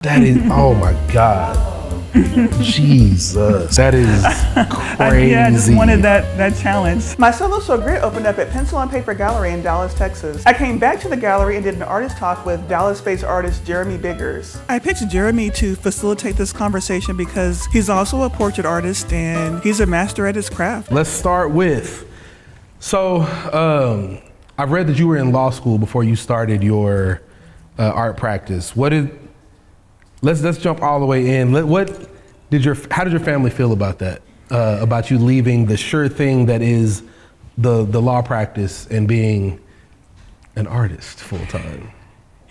That is, oh my God. Jesus, that is crazy. I just wanted that challenge. My solo show Grit opened up at Pencil and Paper Gallery in Dallas, Texas. I came back to the gallery and did an artist talk with Dallas-based artist Jeremy Biggers. I picked Jeremy to facilitate this conversation because he's also a portrait artist and he's a master at his craft. Let's start with, so I've read that you were in law school before you started your art practice. Let's jump all the way in. How did your family feel about that? About you leaving the sure thing that is the law practice and being an artist full time?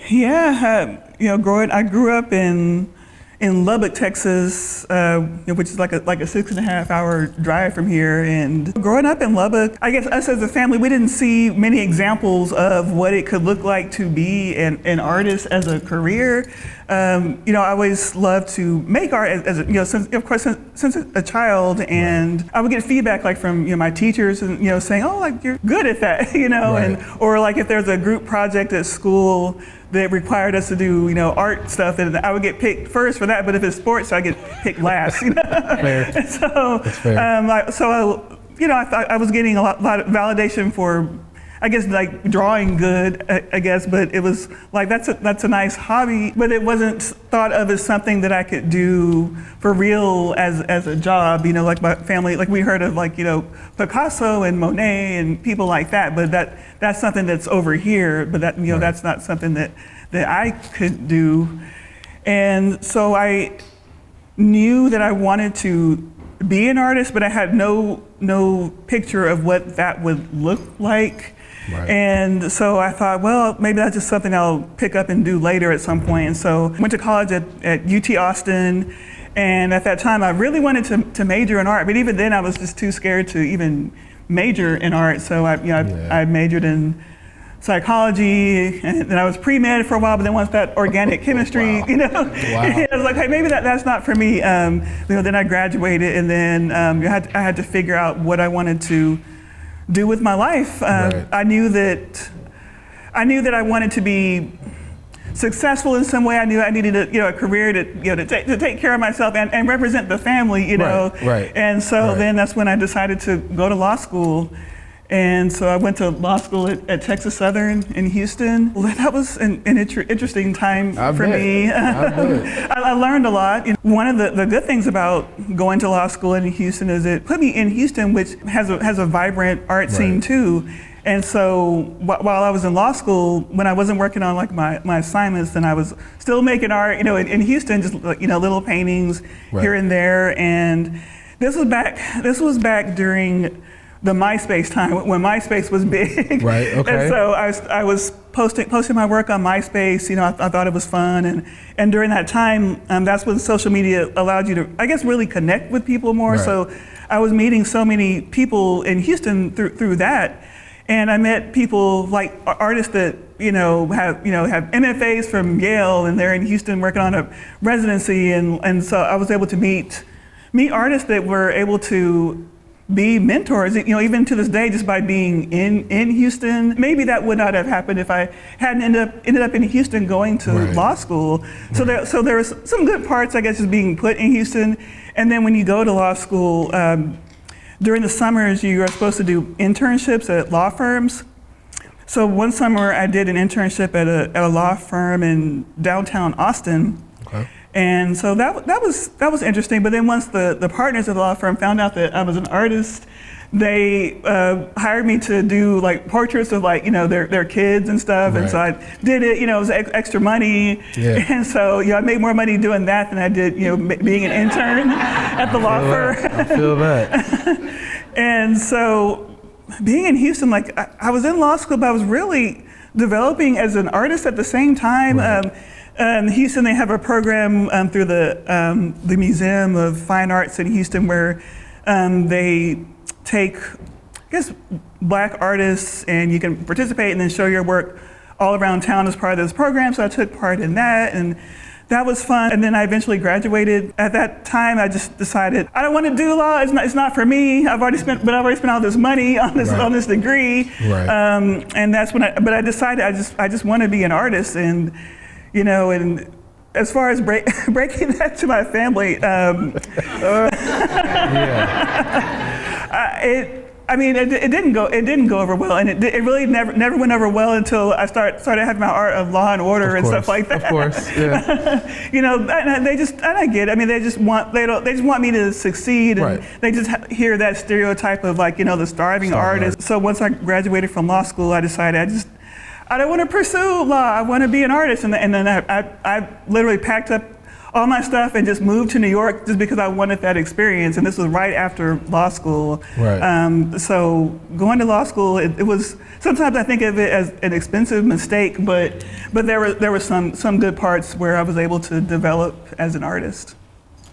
Yeah, I grew up in Lubbock, Texas, which is like a 6.5 hour drive from here. And growing up in Lubbock, I guess us as a family, we didn't see many examples of what it could look like to be an artist as a career. I always loved to make art since a child, and I would get feedback like from my teachers and saying, oh, like you're good at that, and or like if there's a group project at school that required us to do art stuff, and I would get picked first for that, but if it's sports, I get picked last. Fair. And so, that's fair. I thought I was getting a lot of validation for, I guess, like drawing good, I guess, but it was like that's a nice hobby, but it wasn't thought of as something that I could do for real as a job. Like my family, like we heard of Picasso and Monet and people like that, but that's something that's over here, but that right. That's not something that I could do. And so I knew that I wanted to be an artist, but I had no picture of what that would look like. Right. And so I thought, well, maybe that's just something I'll pick up and do later at some point. And so I went to college at UT Austin, and at that time I really wanted to major in art, but even then I was just too scared to even major in art. So I majored in psychology, and then I was pre-med for a while, but then once that organic chemistry, Wow. I was like, hey, maybe that's not for me. Then I graduated, and then I had to figure out what I wanted to do with my life. Right. I knew that I wanted to be successful in some way. I knew I needed a career to take care of myself and represent the family, Right. And so right. Then that's when I decided to go to law school. And so I went to law school at Texas Southern in Houston. Well, that was an interesting time for me. I learned a lot. One of the good things about going to law school in Houston is it put me in Houston, which has a vibrant art scene right. too. And so while I was in law school, when I wasn't working on like my assignments, then I was still making art, in Houston, just little paintings right. here and there. And this was back during the MySpace time, when MySpace was big. Right, okay. And so I was posting my work on MySpace. I thought it was fun. And during that time, that's when social media allowed you to, I guess, really connect with people more. Right. So I was meeting so many people in Houston through that. And I met people like artists that, have MFAs from Yale, and they're in Houston working on a residency. And so I was able to meet artists that were able to be mentors, even to this day, just by being in Houston. Maybe that would not have happened if I hadn't ended up in Houston going to right. law school. So there was some good parts, I guess, just being put in Houston. And then when you go to law school, during the summers, you are supposed to do internships at law firms. So one summer I did an internship at a law firm in downtown Austin. Okay. And so that was interesting. But then once the partners of the law firm found out that I was an artist, they hired me to do like portraits of their kids and stuff. Right. And so I did it. It was extra money. Yeah. And so I made more money doing that than I did being an intern at the law firm. I feel that. And so being in Houston, I was in law school, but I was really developing as an artist at the same time. Right. Houston, they have a program through the Museum of Fine Arts in Houston where they take, I guess, Black artists, and you can participate and then show your work all around town as part of this program. So I took part in that, and that was fun. And then I eventually graduated. At that time, I just decided I don't want to do law. It's not for me. I've already spent all this money on this right. on this degree. Right. And that's when I decided I just want to be an artist, and as far as breaking that to my family, it didn't go over well, and it really never went over well until I started having my art of Law and Order and stuff like that. Of course, yeah. You know, and I get it. I mean, they just want me to succeed, and right. they just hear that stereotype of like, you know, the starving artist. So once I graduated from law school, I decided I don't want to pursue law. I want to be an artist, and then I literally packed up all my stuff and just moved to New York just because I wanted that experience. And this was right after law school. Right. So going to law school, it was, sometimes I think of it as an expensive mistake, but there were some good parts where I was able to develop as an artist.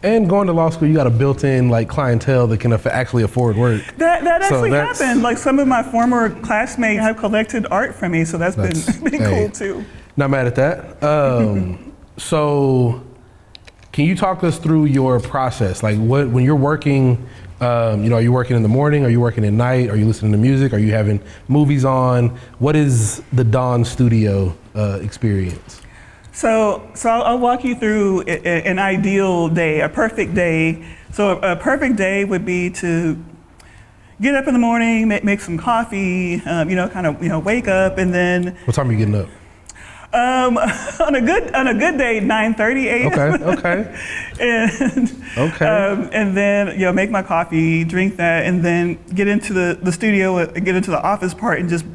And going to law school, you got a built-in like clientele that can actually afford work. That actually happened. Like some of my former classmates have collected art from me, so that's been cool too. Not mad at that. So, can you talk us through your process? Like, when you're working, are you working in the morning? Are you working at night? Are you listening to music? Are you having movies on? What is the Dawn Studio experience? So I'll walk you through an ideal day, a perfect day. So a perfect day would be to get up in the morning, make some coffee, wake up, and then. What time are you getting up? On a good day, 9:30 a.m. Okay. And then make my coffee, drink that, and then get into the studio, get into the office part, and just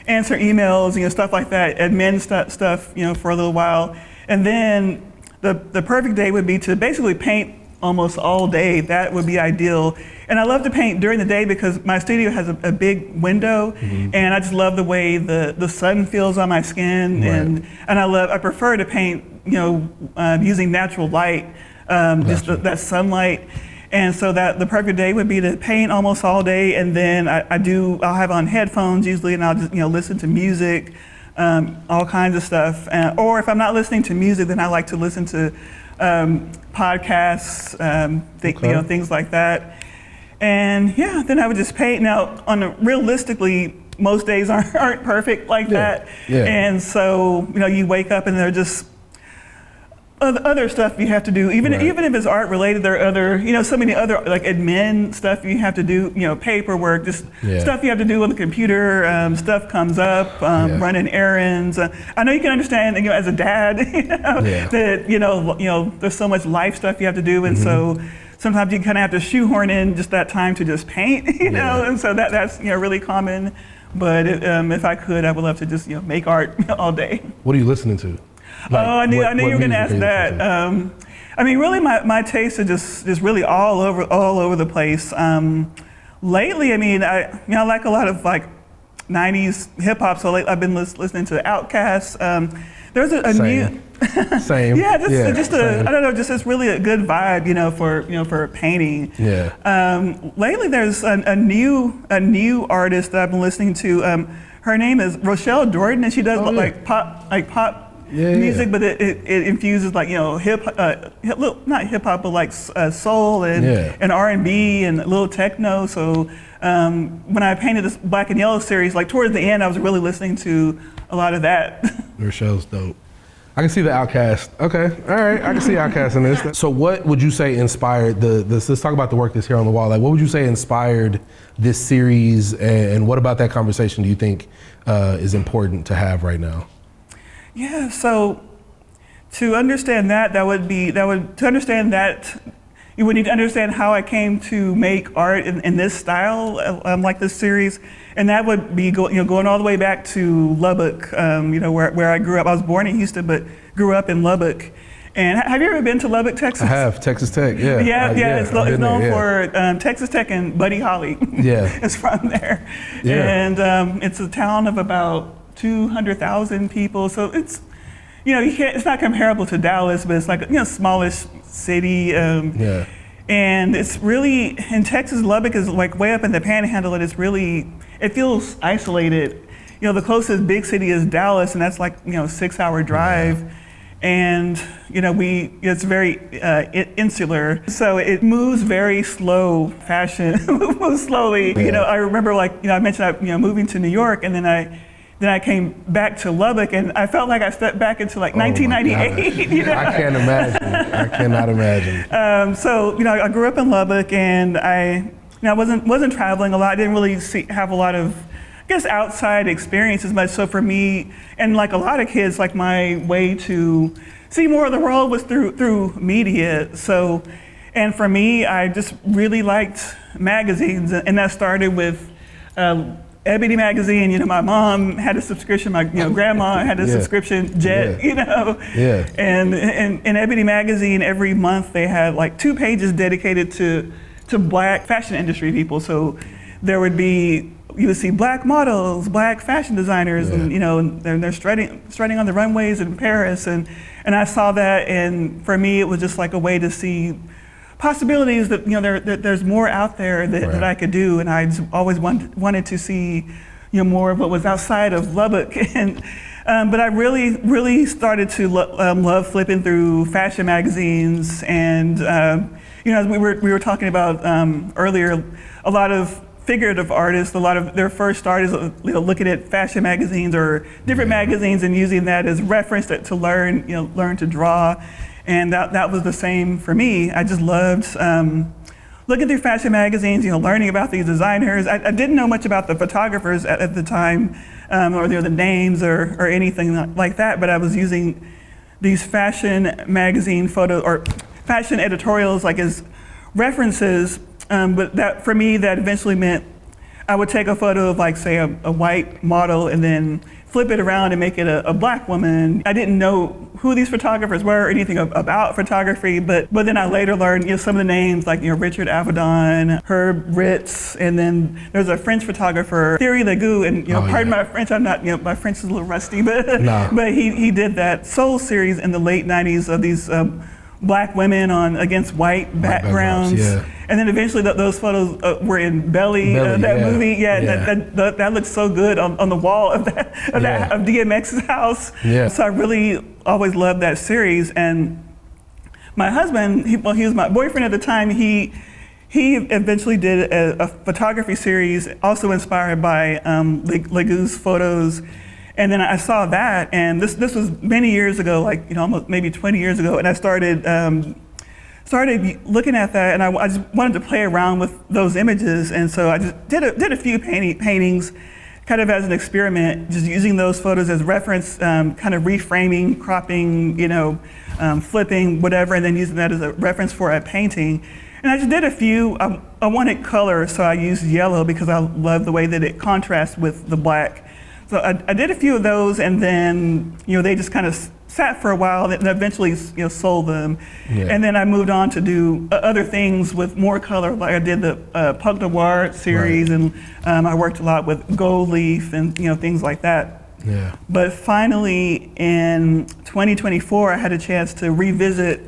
answer emails, stuff like that, admin stuff, for a little while. And then the perfect day would be to basically paint almost all day. That would be ideal. And I love to paint during the day because my studio has a big window, and I just love the way the sun feels on my skin, right. and I prefer to paint, using natural light, just that sunlight. And so that the perfect day would be to paint almost all day, and then I'll have on headphones usually, and I'll just listen to music, all kinds of stuff. Or if I'm not listening to music, then I like to listen to podcasts, things like that. And then I would just paint. Now, realistically, most days aren't perfect like that. Yeah. And so you wake up and there are just other stuff you have to do, even if it's art related. There are other, so many other like admin stuff you have to do, paperwork, just stuff you have to do on the computer. Stuff comes up, running errands. I know you can understand, as a dad, that there's so much life stuff you have to do, and so sometimes you kind of have to shoehorn in just that time to just paint, and so that's really common. But if I could, I would love to just make art all day. What are you listening to? Like, I knew you were going to ask that. Really, my tastes are just really all over the place. Lately, I like a lot of like '90s hip hop. So I've been listening to Outkast. There's a new. Same. Yeah, I don't know, just it's really a good vibe, for painting. Yeah. Lately, there's a new artist that I've been listening to. Her name is Rochelle Jordan, and she does pop music, but it infuses like not hip hop, but like soul and R&B and a little techno. So when I painted this Black and Yellow series, like towards the end, I was really listening to a lot of that. Rochelle's dope. I can see the Outkast. Okay, all right, I can see Outkast in this. So what would you say inspired this? Let's talk about the work that's here on the wall. Like, what would you say inspired this series, and what about that conversation do you think is important to have right now? Yeah, so to understand to understand that, you would need to understand how I came to make art in this style, like this series, and that would be going all the way back to Lubbock, where I grew up. I was born in Houston, but grew up in Lubbock. And have you ever been to Lubbock, Texas? I have, Texas Tech, yeah. It's known for Texas Tech, and Buddy Holly is from there. Yeah. And it's a town of about 200,000 people, so it's it's not comparable to Dallas, but it's like smallish city. And it's really in Texas. Lubbock is like way up in the Panhandle, and it feels isolated. The closest big city is Dallas, and that's like 6-hour drive. And it's very insular, so it moves very slow fashion, moves slowly. I remember I mentioned moving to New York, and then then I came back to Lubbock, and I felt like I stepped back into like 1998. You know? I can't imagine. I cannot imagine. So I grew up in Lubbock, and I wasn't traveling a lot. I didn't really have a lot of, I guess, outside experience as much. So for me, and like a lot of kids, like my way to see more of the world was through media. So, and for me, I just really liked magazines, and that started with Ebony magazine. My mom had a subscription. My grandma had a subscription, Jet. Yeah. And in Ebony magazine, every month they had like 2 pages dedicated to Black fashion industry people. So there would be, you would see Black models, Black fashion designers, and they're strutting on the runways in Paris, and I saw that, and for me it was just like a way to see possibilities that there's more out there that I could do, and I just always wanted to see more of what was outside of Lubbock, and but I really started to love flipping through fashion magazines, and as we were talking about earlier, a lot of figurative artists, a lot of their first start is looking at fashion magazines or different magazines and using that as reference to learn to draw. And that was the same for me. I just loved looking through fashion magazines, learning about these designers. I didn't know much about the photographers at the time, or the names or anything like that, but I was using these fashion magazine photos or fashion editorials like as references. But that, for me, that eventually meant I would take a photo of, like, say, a white model and then flip it around and make it a Black woman. I didn't know who these photographers were or anything about photography, but then I later learned some of the names, like Richard Avedon, Herb Ritz, and then there's a French photographer, Thierry Legout, and pardon my French, I'm not, my French is a little rusty, but but he did that Soul series in the late 90s of these Black women against white backgrounds. And then eventually those photos were in Belly, that movie. That looks so good on the wall of DMX's house. So I really always loved that series. And my husband, he was my boyfriend at the time. He eventually did a photography series, also inspired by Legout's photos. And then I saw that, and this was many years ago, like almost maybe 20 years ago, and I started looking at that, and I just wanted to play around with those images, and so I just did a few paintings, kind of as an experiment, just using those photos as reference, kind of reframing, cropping, flipping, whatever, and then using that as a reference for a painting. And I just did a few. I wanted color, so I used yellow because I love the way that it contrasts with the black. So I did a few of those, and then they just kind of sat for a while, and eventually sold them. And then I moved on to do other things with more color. Like I did the Pug Noir series, and I worked a lot with gold leaf and things like that. But finally in 2024, I had a chance to revisit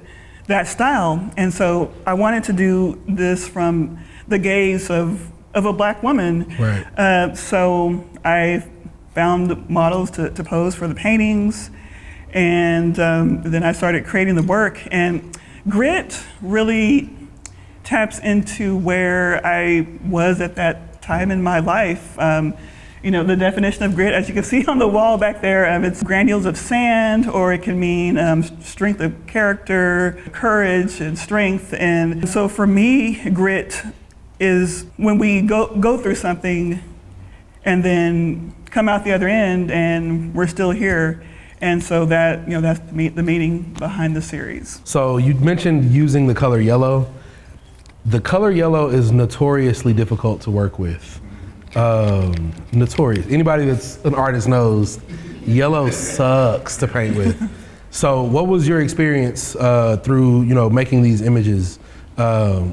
that style, and so I wanted to do this from the gaze of a Black woman. So I found models to pose for the paintings, and then I started creating the work. And grit really taps into where I was at that time in my life. The definition of grit, as you can see on the wall back there, it's granules of sand, or it can mean strength of character, courage and strength. And so for me, grit is when we go through something and then come out the other end and we're still here. And so that, that's the meaning behind the series. So you mentioned using the color yellow. The color yellow is notoriously difficult to work with. Notorious. Anybody that's an artist knows yellow sucks to paint with. So what was your experience through, making these images,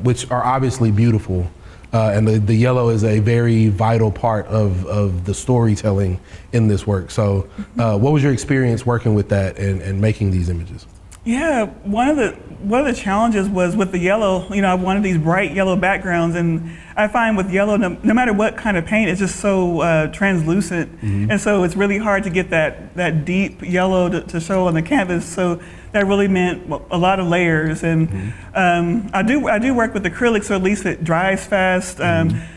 which are obviously beautiful? And the yellow is a very vital part of the storytelling in this work. So what was your experience working with that and making these images? Yeah, one of one of the challenges was with the yellow. I wanted these bright yellow backgrounds, and I find with yellow, no matter what kind of paint, it's just so translucent, and so it's really hard to get that deep yellow to show on the canvas. So that really meant a lot of layers, and I do work with acrylic, so at least it dries fast.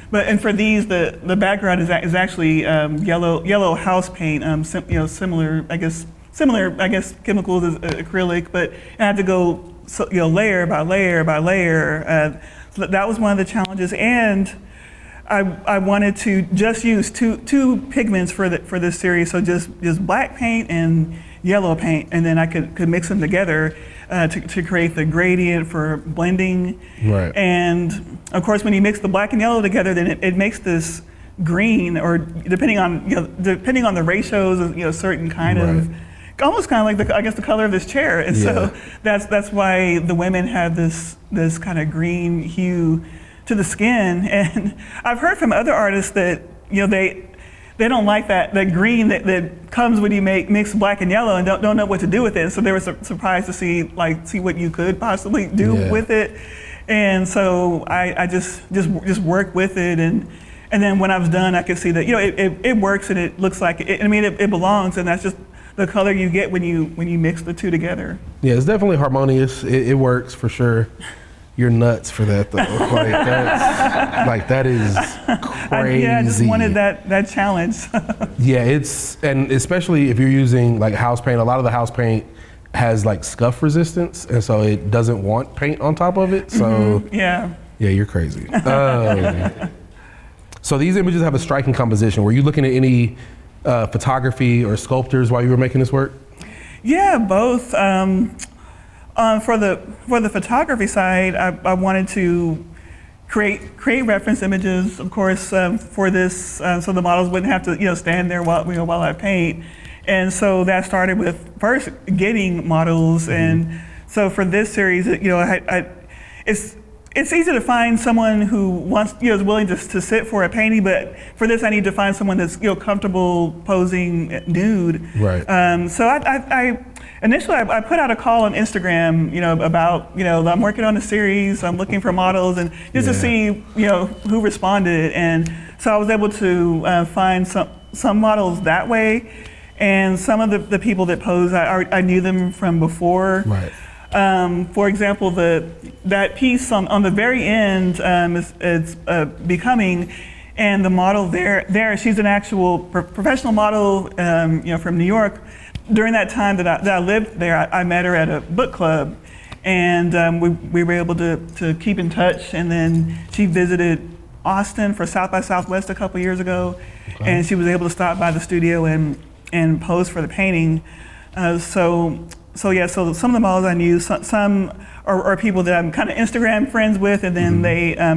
But for these, the background is actually yellow house paint, similar I guess chemicals as acrylic, but I had to go layer by layer by layer. So that was one of the challenges, and I wanted to just use two pigments for this series, so just black paint and yellow paint, and then I could mix them together to create the gradient for blending. Right. And of course, when you mix the black and yellow together, then it makes this green, or depending on the ratios, certain kind of, almost kind of like the color of this chair. And so that's why the women have this kind of green hue to the skin. And I've heard from other artists that they don't like that green that comes when you mix black and yellow, and don't know what to do with it. So they were surprised to see what you could possibly do with it. And so I just worked with it, and then when I was done, I could see that it works, and it looks like it belongs, and that's just the color you get when you mix the two together. Yeah, it's definitely harmonious. It works for sure. You're nuts for that though. That is crazy. I just wanted that challenge. Yeah, and especially if you're using house paint, a lot of the house paint has scuff resistance, and so it doesn't want paint on top of it. So yeah, you're crazy. So these images have a striking composition. Were you looking at any photography or sculptors while you were making this work? Yeah, both. For the photography side, I wanted to create reference images, of course, for this, so the models wouldn't have to stand there while I paint. And so that started with first getting models, and so for this series, it's easy to find someone who wants, is willing to sit for a painting, but for this I need to find someone that's comfortable posing nude. Right. So initially I put out a call on Instagram, about I'm working on a series, I'm looking for models, and just to see who responded, and so I was able to find some models that way, and some of the people that pose I knew them from before. Right. For example, that piece on the very end is Becoming, and the model there she's an actual professional model, from New York. During that time that I lived there, I met her at a book club, and we were able to keep in touch. And then she visited Austin for South by Southwest a couple years ago, and she was able to stop by the studio and pose for the painting. So some of the models I knew, some are people that I'm kind of Instagram friends with, and then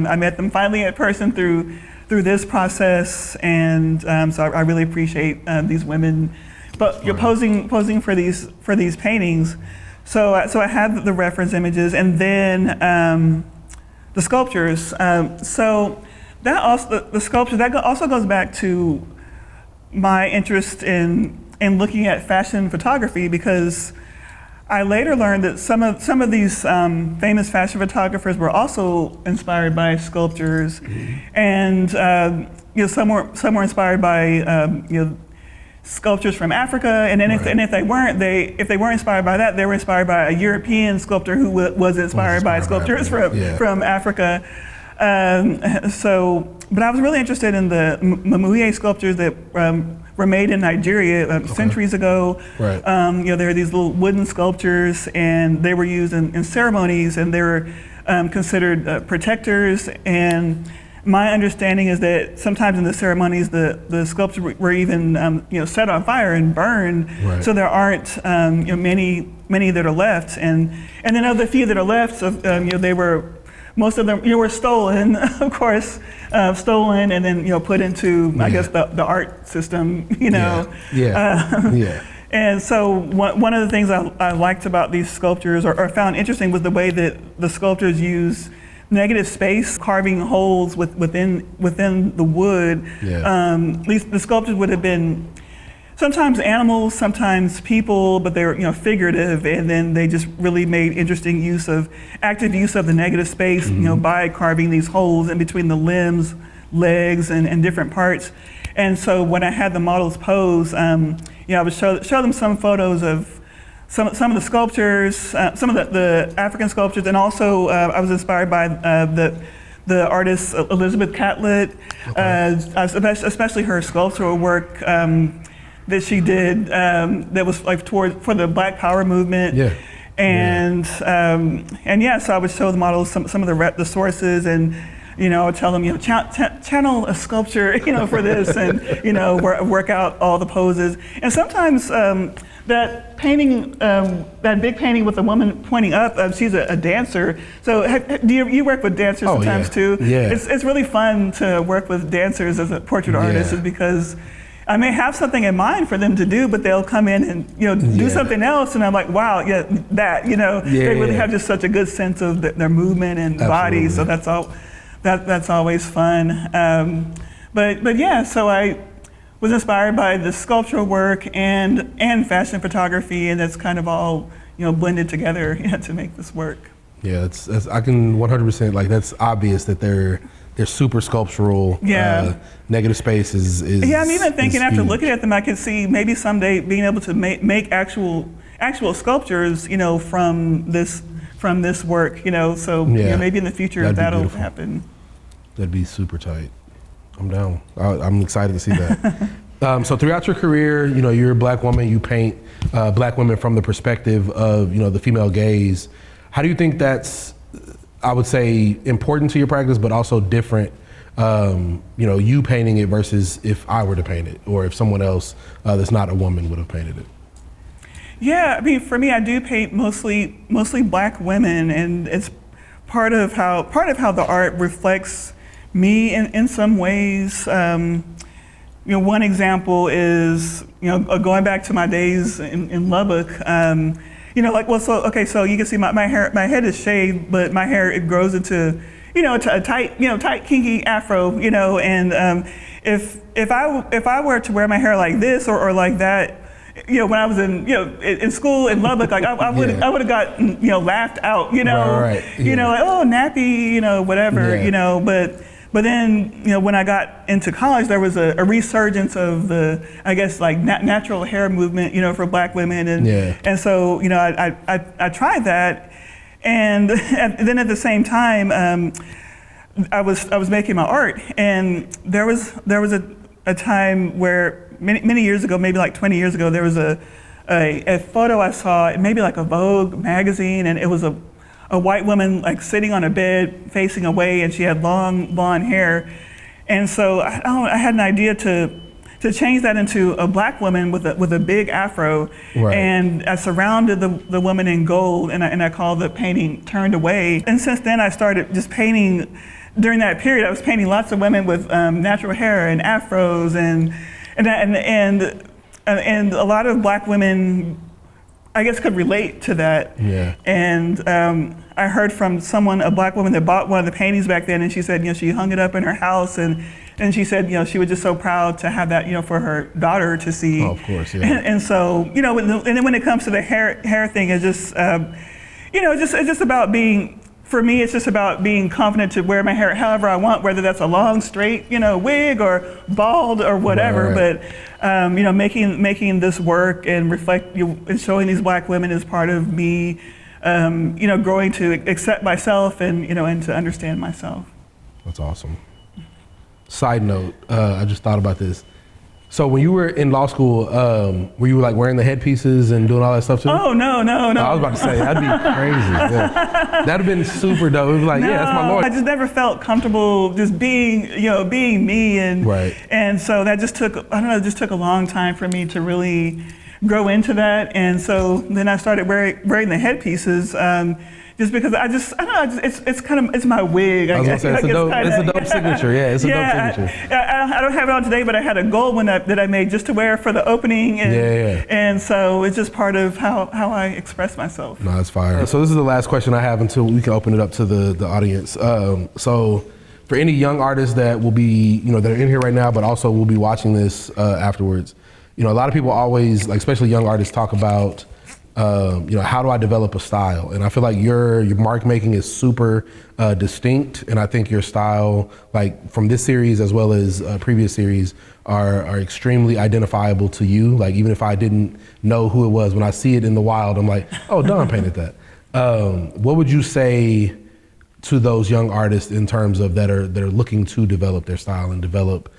I met them finally in person through this process, and so I really appreciate these women. But you're posing for these paintings, so I have the reference images, and then the sculptures. So that also the sculpture that also goes back to my interest in looking at fashion photography, because I later learned that some of these famous fashion photographers were also inspired by sculptures, and some were inspired by sculptures from Africa, and then if they weren't inspired by that, they were inspired by a European sculptor who was inspired by sculptures from Africa. But I was really interested in the Mamuye sculptures that were made in Nigeria centuries ago. Right. There are these little wooden sculptures, and they were used in ceremonies, and they were considered protectors. And my understanding is that sometimes in the ceremonies, the sculptures were even set on fire and burned. Right. So there aren't many that are left, and then of the few that are left, they were. Most of them, were stolen, of course, and then put into, I guess, the art system, Yeah. And so one of the things I liked about these sculptures, or found interesting, was the way that the sculptures use negative space, carving holes within the wood. Yeah. The sculptures would have been sometimes animals, sometimes people, but they're figurative, and then they just really made active use of the negative space, by carving these holes in between the limbs, legs, and different parts. And so when I had the models pose, I would show them some photos of some of the sculptures, some of the African sculptures, and also I was inspired by the artist Elizabeth Catlett, especially her sculptural work that she did that was like for the Black Power movement. Yeah. And so I would show the models some of the sources, and I would tell them, channel a sculpture, for this, and work out all the poses. And sometimes that painting, that big painting with the woman pointing up, she's a dancer. So do you work with dancers sometimes too? Yeah. It's really fun to work with dancers as a portrait artist, is because I may have something in mind for them to do, but they'll come in and do something else, and I'm like, wow, they really have just such a good sense of their movement and body. So that's always fun. But yeah, so I was inspired by the sculptural work and fashion photography, and that's kind of all blended together to make this work. Yeah, that's I can 100% like that's obvious that they're super sculptural. Yeah. Negative space is yeah, I'm even thinking after looking at them, I could see maybe someday being able to make actual sculptures, from this work, So maybe in the future that'll happen. That'd be super tight. I'm down. I'm excited to see that. So throughout your career, you're a Black woman. You paint Black women from the perspective of the female gaze. How do you think that's, I would say, important to your practice, but also different? You painting it versus if I were to paint it, or if someone else that's not a woman would have painted it. Yeah, I mean, for me, I do paint mostly Black women, and it's part of how the art reflects me in some ways. One example is going back to my days in Lubbock. So you can see my hair, my head is shaved, but my hair, it grows into a tight kinky afro, and if I were to wear my hair like this or like that, when I was in school in Lubbock, like I would have gotten laughed out, Right. Yeah. Like, oh, nappy, whatever, but then when I got into college, there was a resurgence of the, I guess, like natural hair movement, for Black women, and so I tried that, and then at the same time I was making my art, and there was a time where many years ago, maybe like 20 years ago, there was a photo I saw, maybe like a Vogue magazine, and it was a white woman like sitting on a bed facing away, and she had long blonde hair. And so I had an idea to change that into a Black woman with a big afro. Right. And I surrounded the woman in gold, and I called the painting Turned Away. And since then I started just painting. During that period, I was painting lots of women with natural hair and afros, and a lot of Black women, I guess, could relate to that. Yeah. And I heard from a Black woman that bought one of the paintings back then, and she said, she hung it up in her house, and she said, she was just so proud to have that, for her daughter to see. Oh, of course, yeah. And so, and then when it comes to the hair thing, it's just, it's just about being. For me, it's just about being confident to wear my hair however I want, whether that's a long, straight, wig or bald or whatever. Right. But making this work and and showing these Black women is part of me, growing to accept myself and to understand myself. That's awesome. Side note, I just thought about this. So when you were in law school, were you like wearing the headpieces and doing all that stuff too? Oh, no. I was about to say, that'd be crazy. Yeah. That'd have been super dope. It was like, yeah, that's my lawyer. I just never felt comfortable just being me. And, right. And so that just took a long time for me to really grow into that. And so then I started wearing the headpieces. Just because I don't know, it's my wig. I was gonna say, it's a dope signature. Yeah, it's a dope signature. I don't have it on today, but I had a gold one that I made just to wear for the opening. And, and so it's just part of how I express myself. No, that's fire. So this is the last question I have until we can open it up to the audience. So for any young artists that will be, that are in here right now, but also will be watching this afterwards, you know, a lot of people always, like especially young artists, talk about, you know, how do I develop a style? And I feel like your mark making is super distinct, and I think your style, like from this series as well as previous series, are extremely identifiable to you. Like even if I didn't know who it was, when I see it in the wild, I'm like, oh, Don painted that. What would you say to those young artists in terms of that are looking to develop their style and develop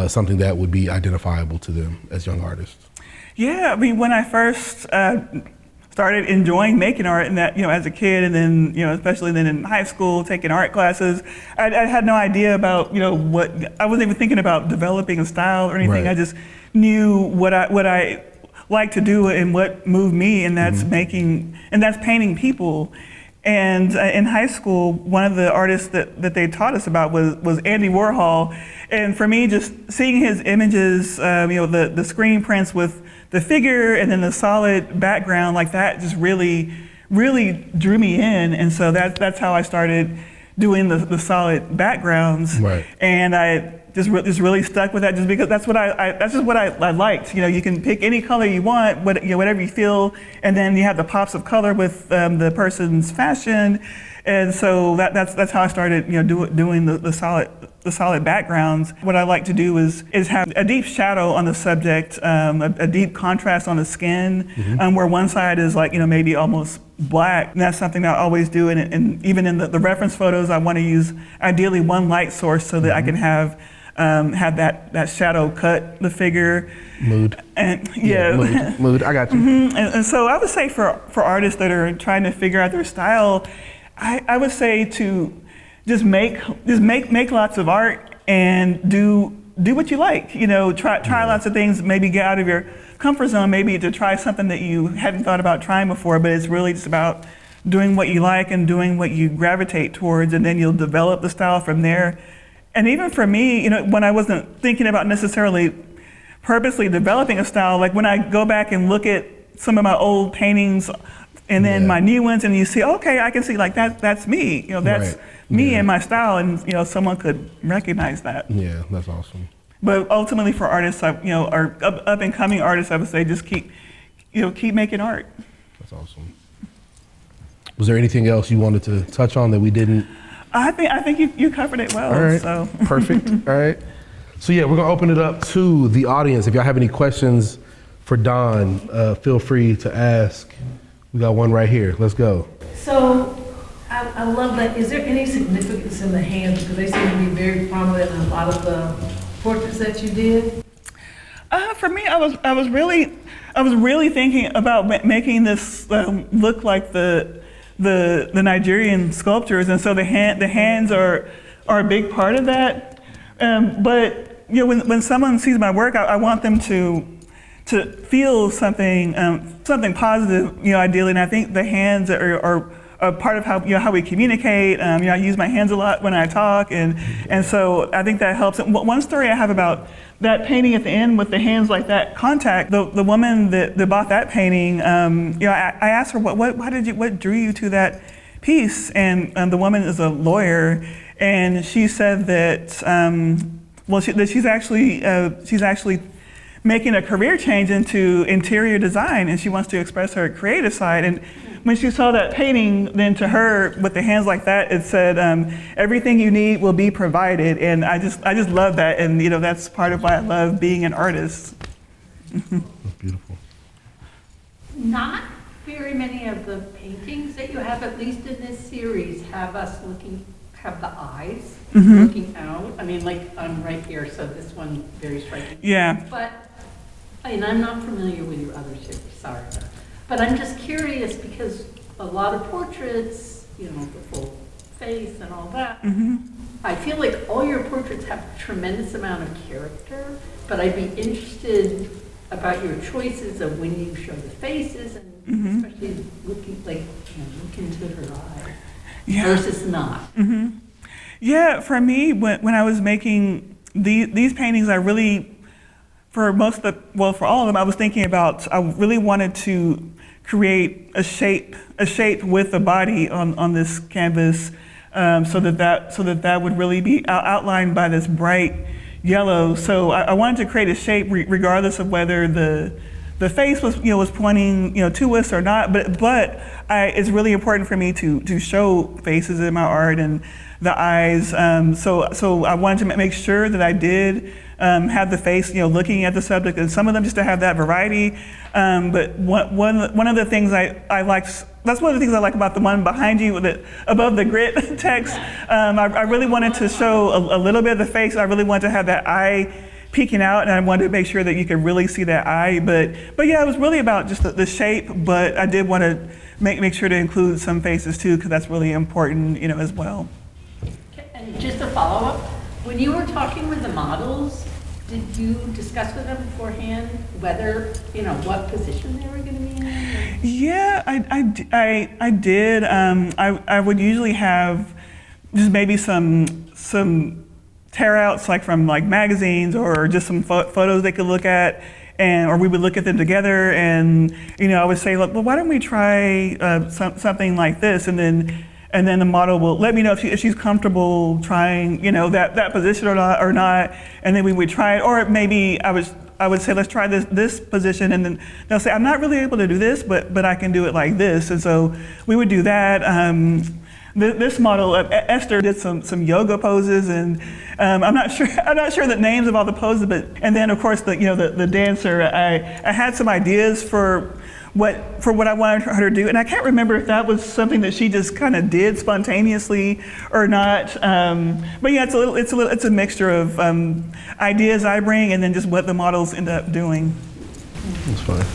something that would be identifiable to them as young artists? Yeah, I mean, when I first started enjoying making art, and that, you know, as a kid, and then, you know, especially then in high school, taking art classes, I had no idea about, you know, what, I wasn't even thinking about developing a style or anything. Right. I just knew what I like to do and what moved me, and that's that's painting people. And in high school, one of the artists that they taught us about was Andy Warhol. And for me, just seeing his images, you know, the screen prints with the figure and then the solid background, like that just really drew me in. And so that's how I started doing the solid backgrounds. Right. And I just really stuck with that, just because that's just what I liked. You know, you can pick any color you want, whatever you feel, and then you have the pops of color with the person's fashion. And so that's how I started, you know, doing the solid backgrounds. What I like to do is have a deep shadow on the subject, a deep contrast on the skin, where one side is like, you know, maybe almost black. And that's something that I always do. And even in the reference photos, I want to use ideally one light source so that I can have that shadow cut the figure. Mood. And mood. I got you. And so I would say for artists that are trying to figure out their style, I would say to just make lots of art and do what you like. You know, try lots of things. Maybe get out of your comfort zone. Maybe to try something that you hadn't thought about trying before. But it's really just about doing what you like and doing what you gravitate towards, and then you'll develop the style from there. And even for me, you know, when I wasn't thinking about necessarily purposely developing a style, like when I go back and look at some of my old paintings and then my new ones, and you see, okay, I can see like that's me. You know, that's me and my style, and you know, someone could recognize that. Yeah, that's awesome. But ultimately, for artists, you know, or up and coming artists, I would say just keep making art. That's awesome. Was there anything else you wanted to touch on that we didn't? I think you covered it well. All right. So Perfect. All right. So yeah, we're gonna open it up to the audience. If y'all have any questions for Don, feel free to ask. We got one right here. Let's go. So I love that. Is there any significance in the hands? Because they seem to be very prominent in a lot of the portraits that you did. For me, I was really thinking about making this look like the Nigerian sculptures, and so the hands are a big part of that. But you know, when someone sees my work, I want them to feel something positive, you know, ideally. And I think the hands are a part of how we communicate. You know, I use my hands a lot when I talk, and so I think that helps. And one story I have about that painting at the end with the hands like that contact, the woman that bought that painting, you know, I asked her what drew you to that piece, and the woman is a lawyer, and she said that that she's actually making a career change into interior design, and she wants to express her creative side. And when she saw that painting, then to her, with the hands like that, it said, everything you need will be provided. And I just love that. And you know, that's part of why I love being an artist. That's beautiful. Not very many of the paintings that you have, at least in this series, have the eyes looking out. I mean, like I'm right here, so this one very striking. Yeah. But, and I'm not familiar with your other series, sorry. But I'm just curious because a lot of portraits, you know, the full face and all that, I feel like all your portraits have a tremendous amount of character, but I'd be interested about your choices of when you show the faces, and especially looking, like, you know, look into her eyes versus not. Yeah, for me, when I was making these paintings, I really, for all of them, I was thinking about, I really wanted to create a shape with the body on this canvas, so that would really be outlined by this bright yellow. So I wanted to create a shape regardless of whether the face was was pointing to us or not. But it's really important for me to show faces in my art and the eyes. So I wanted to make sure that I did have the face looking at the subject, and some of them just to have that variety. But one of the things I liked. That's one of the things I like about the one behind you, above the grit text. I really wanted to show a little bit of the face. I really wanted to have that eye peeking out, and I wanted to make sure that you could really see that eye. But yeah, it was really about just the shape. But I did want to make sure to include some faces too, because that's really important, as well. Okay, and just a follow-up, when you were talking with the models, did you discuss with them beforehand whether, what position they were going to be in? Yeah, I did. I would usually have just maybe some tear-outs from magazines or just some photos they could look at, or we would look at them together, and I would say, well, why don't we try something like this, and then the model will let me know if she's comfortable trying that position or not, and then we would try it, or maybe I would say, let's try this position, and then they'll say, I'm not really able to do this, but I can do it like this, and so we would do that. This model, Esther, did some yoga poses, and I'm not sure the names of all the poses, and then of course the dancer. I had some ideas for what I wanted her to do, and I can't remember if that was something that she just kind of did spontaneously or not. But yeah, it's a mixture of ideas I bring, and then just what the models end up doing. That's fine.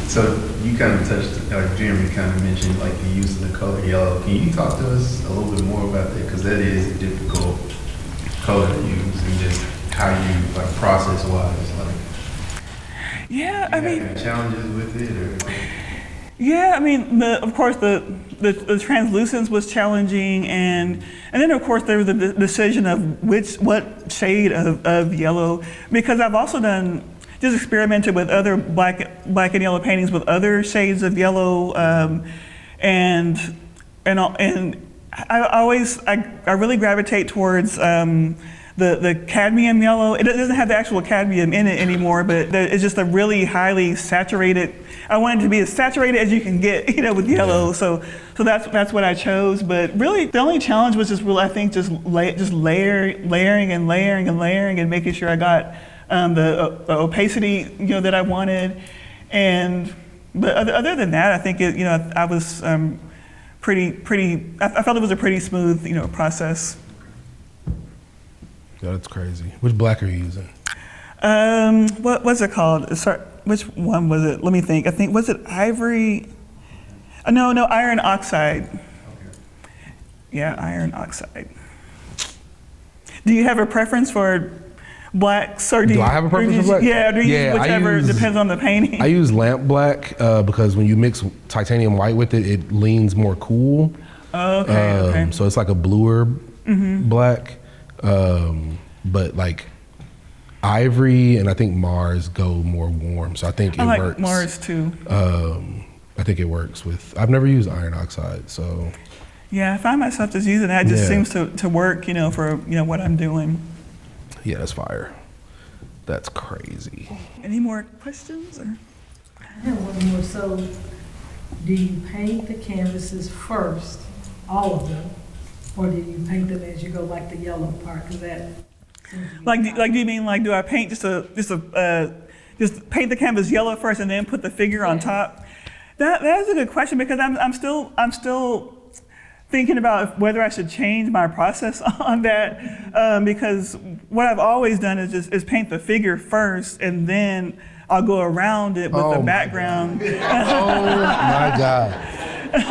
So you kind of touched, Jeremy kind of mentioned the use of the color yellow. Can you talk to us a little bit more about that? Because that is a difficult color to use, and just how you process-wise, Yeah, I mean, challenges with it, or yeah, I mean, of course the translucence was challenging, and then of course there was the decision of what shade of yellow, because I've also just experimented with other black and yellow paintings with other shades of yellow, and I really gravitate towards the cadmium yellow. It doesn't have the actual cadmium in it anymore, but it's just a really highly saturated. I want it to be as saturated as you can get, with yellow. So that's what I chose. But really, the only challenge was just really, I think, layering and making sure I got the opacity, that I wanted. But other than that, I think I was pretty. I felt it was a pretty smooth, process. Yeah, that's crazy. Which black are you using? What was it called? Sorry, which one was it? Let me think. I think, was it ivory? No, iron oxide. Yeah, iron oxide. Do you have a preference for blacks, or do I have a preference for black? Yeah, do you use whichever? Depends on the painting. I use lamp black because when you mix titanium white with it, it leans more cool. Okay. So it's like a bluer black. But ivory and I think Mars go more warm, so I think it like works. Mars too. I think it works with. I've never used iron oxide, so. Yeah, I find myself just using that. It just seems to work, for what I'm doing. Yeah, that's fire. That's crazy. Any more questions? Or? I have one more. So, do you paint the canvases first, all of them, or do you paint them as you go, like the yellow part? Because that do you mean do I paint just paint the canvas yellow first and then put the figure on top? That is a good question, because I'm still thinking about whether I should change my process on that, because what I've always done is paint the figure first, and then I'll go around it with the background. Oh my God. Bro,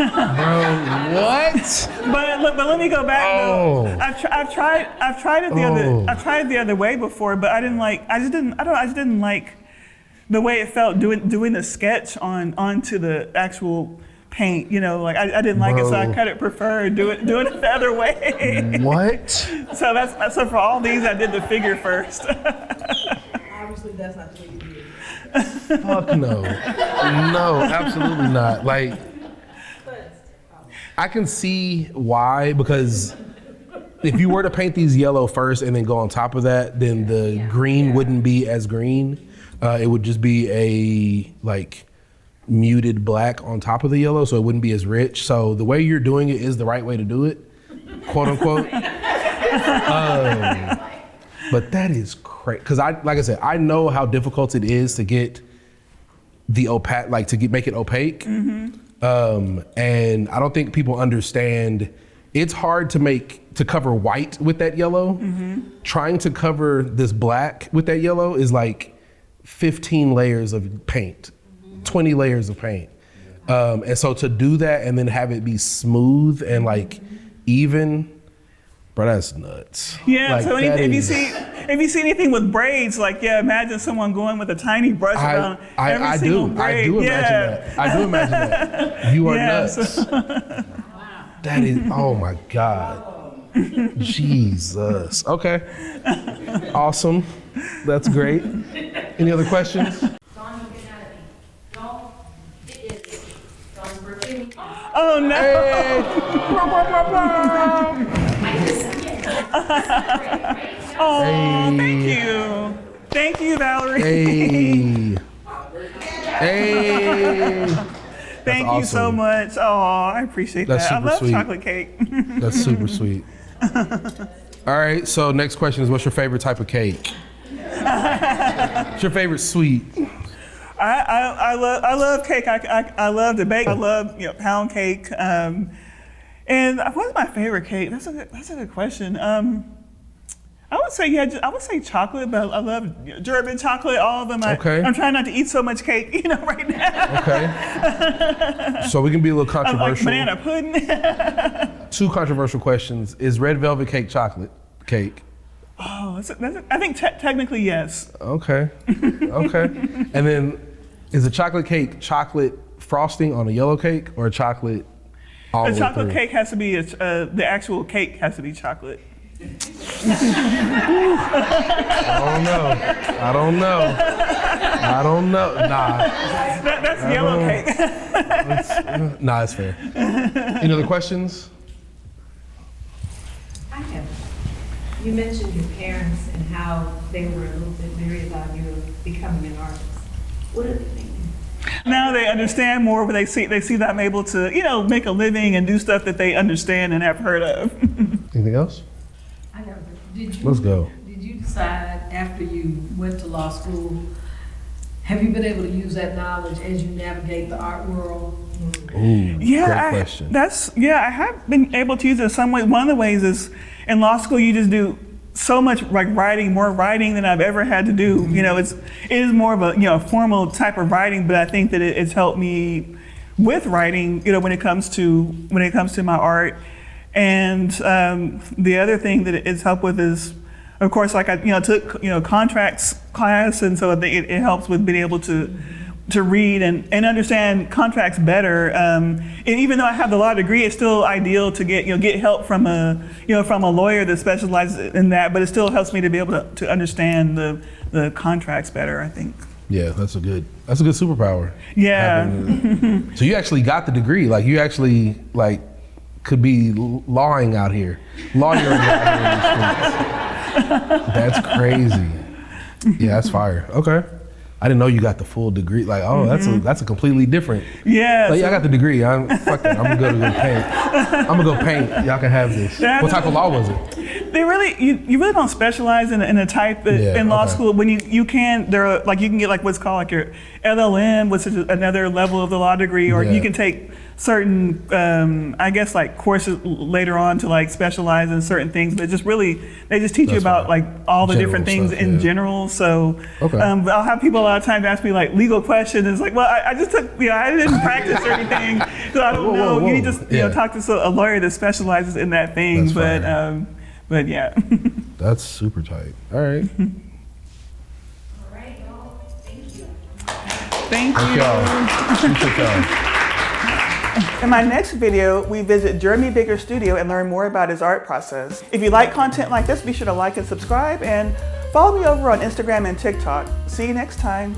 what? But let me go back. Oh. Though. I've tried it the other way before, but I just didn't like the way it felt doing the sketch onto the actual paint. I didn't like it, so I prefer doing it the other way. What? So for all these, I did the figure first. obviously that's not the way you do it. Fuck no. No, absolutely not. I can see why, because if you were to paint these yellow first and then go on top of that, then the green wouldn't be as green. It would just be a like muted black on top of the yellow, so it wouldn't be as rich. So the way you're doing it is the right way to do it, quote unquote. But that is crazy, because like I said, I know how difficult it is to get the opaque, like to make it opaque. And I don't think people understand. It's hard to cover white with that yellow. Trying to cover this black with that yellow is like 15 layers of paint, 20 layers of paint. And so to do that and then have it be smooth and like even, bro, that's nuts. Yeah, like, so if you see anything with braids, like, imagine someone going with a tiny brush around every single braid. I do imagine that. I do imagine that. You are nuts. That is, oh my God. Jesus. Okay. Awesome. That's great. Any other questions? Dawn, you get mad at me. Dawn, it is Dawn's birthday. Oh no. Oh, thank you. Thank you, Valerie. Hey. Thank you so much. Oh, I appreciate That's that. I super love sweet. chocolate cake. That's super sweet. All right, so next question is, what's your favorite type of cake? What's your favorite sweet? I love cake. I love to bake. I love pound cake. And what's my favorite cake? That's a good question. I would say chocolate, but I love German chocolate, all of them. Okay. I'm trying not to eat so much cake, right now. Okay. So we can be a little I like controversial. banana pudding. 2 controversial questions. Is red velvet cake chocolate cake? Oh, I think technically yes. Okay. Okay. And then is a chocolate cake chocolate frosting on a yellow cake or a chocolate all the A way chocolate through? cake has to be the actual cake has to be chocolate. I don't know. Nah. That's yellow cake. Nah, it's fair. Any other questions? I have. You mentioned your parents and how they were a little bit leery about you becoming an artist. What are they thinking? Now they understand more, but they see that I'm able to, make a living and do stuff that they understand and have heard of. Anything else? I got it. Let's go. Did you decide after you went to law school, have you been able to use that knowledge as you navigate the art world? Ooh, great question. I have been able to use it in some ways. One of the ways is in law school, you just do so much like more writing than I've ever had to do. It is more of a formal type of writing, but I think that it's helped me with writing. when it comes to my art. And the other thing that it's helped with is, of course, like I took contracts class, and so it helps with being able to read and understand contracts better. And even though I have the law degree, it's still ideal to get help from a lawyer that specializes in that. But it still helps me to be able to understand the contracts better, I think. Yeah, that's a good superpower. Yeah. So you actually got the degree, like you actually could be lawyering out here in the streets. That's crazy. Yeah, that's fire. Okay. I didn't know you got the full degree. That's a completely different. Yeah. I got the degree. Fuck that. I'm gonna go paint. I'm gonna go paint. Y'all can have this. What type of law was it? They really, you really don't specialize in a type in law school. When you can get what's called your LLM, which is another level of the law degree, or you can take certain, courses later on to specialize in certain things. But they just teach you about all the General different things stuff, in general. So, okay. But I'll have people a lot of times ask me legal questions. It's I just took, I didn't practice or anything, so I don't know. Whoa. You need to talk to a lawyer that specializes in that thing. That's fire. But yeah. That's super tight. All right. All right, y'all. Thank you. Thank you. Y'all. Appreciate y'all. In my next video, we visit Jeremy Bigger's studio and learn more about his art process. If you like content like this, be sure to like and subscribe, and follow me over on Instagram and TikTok. See you next time.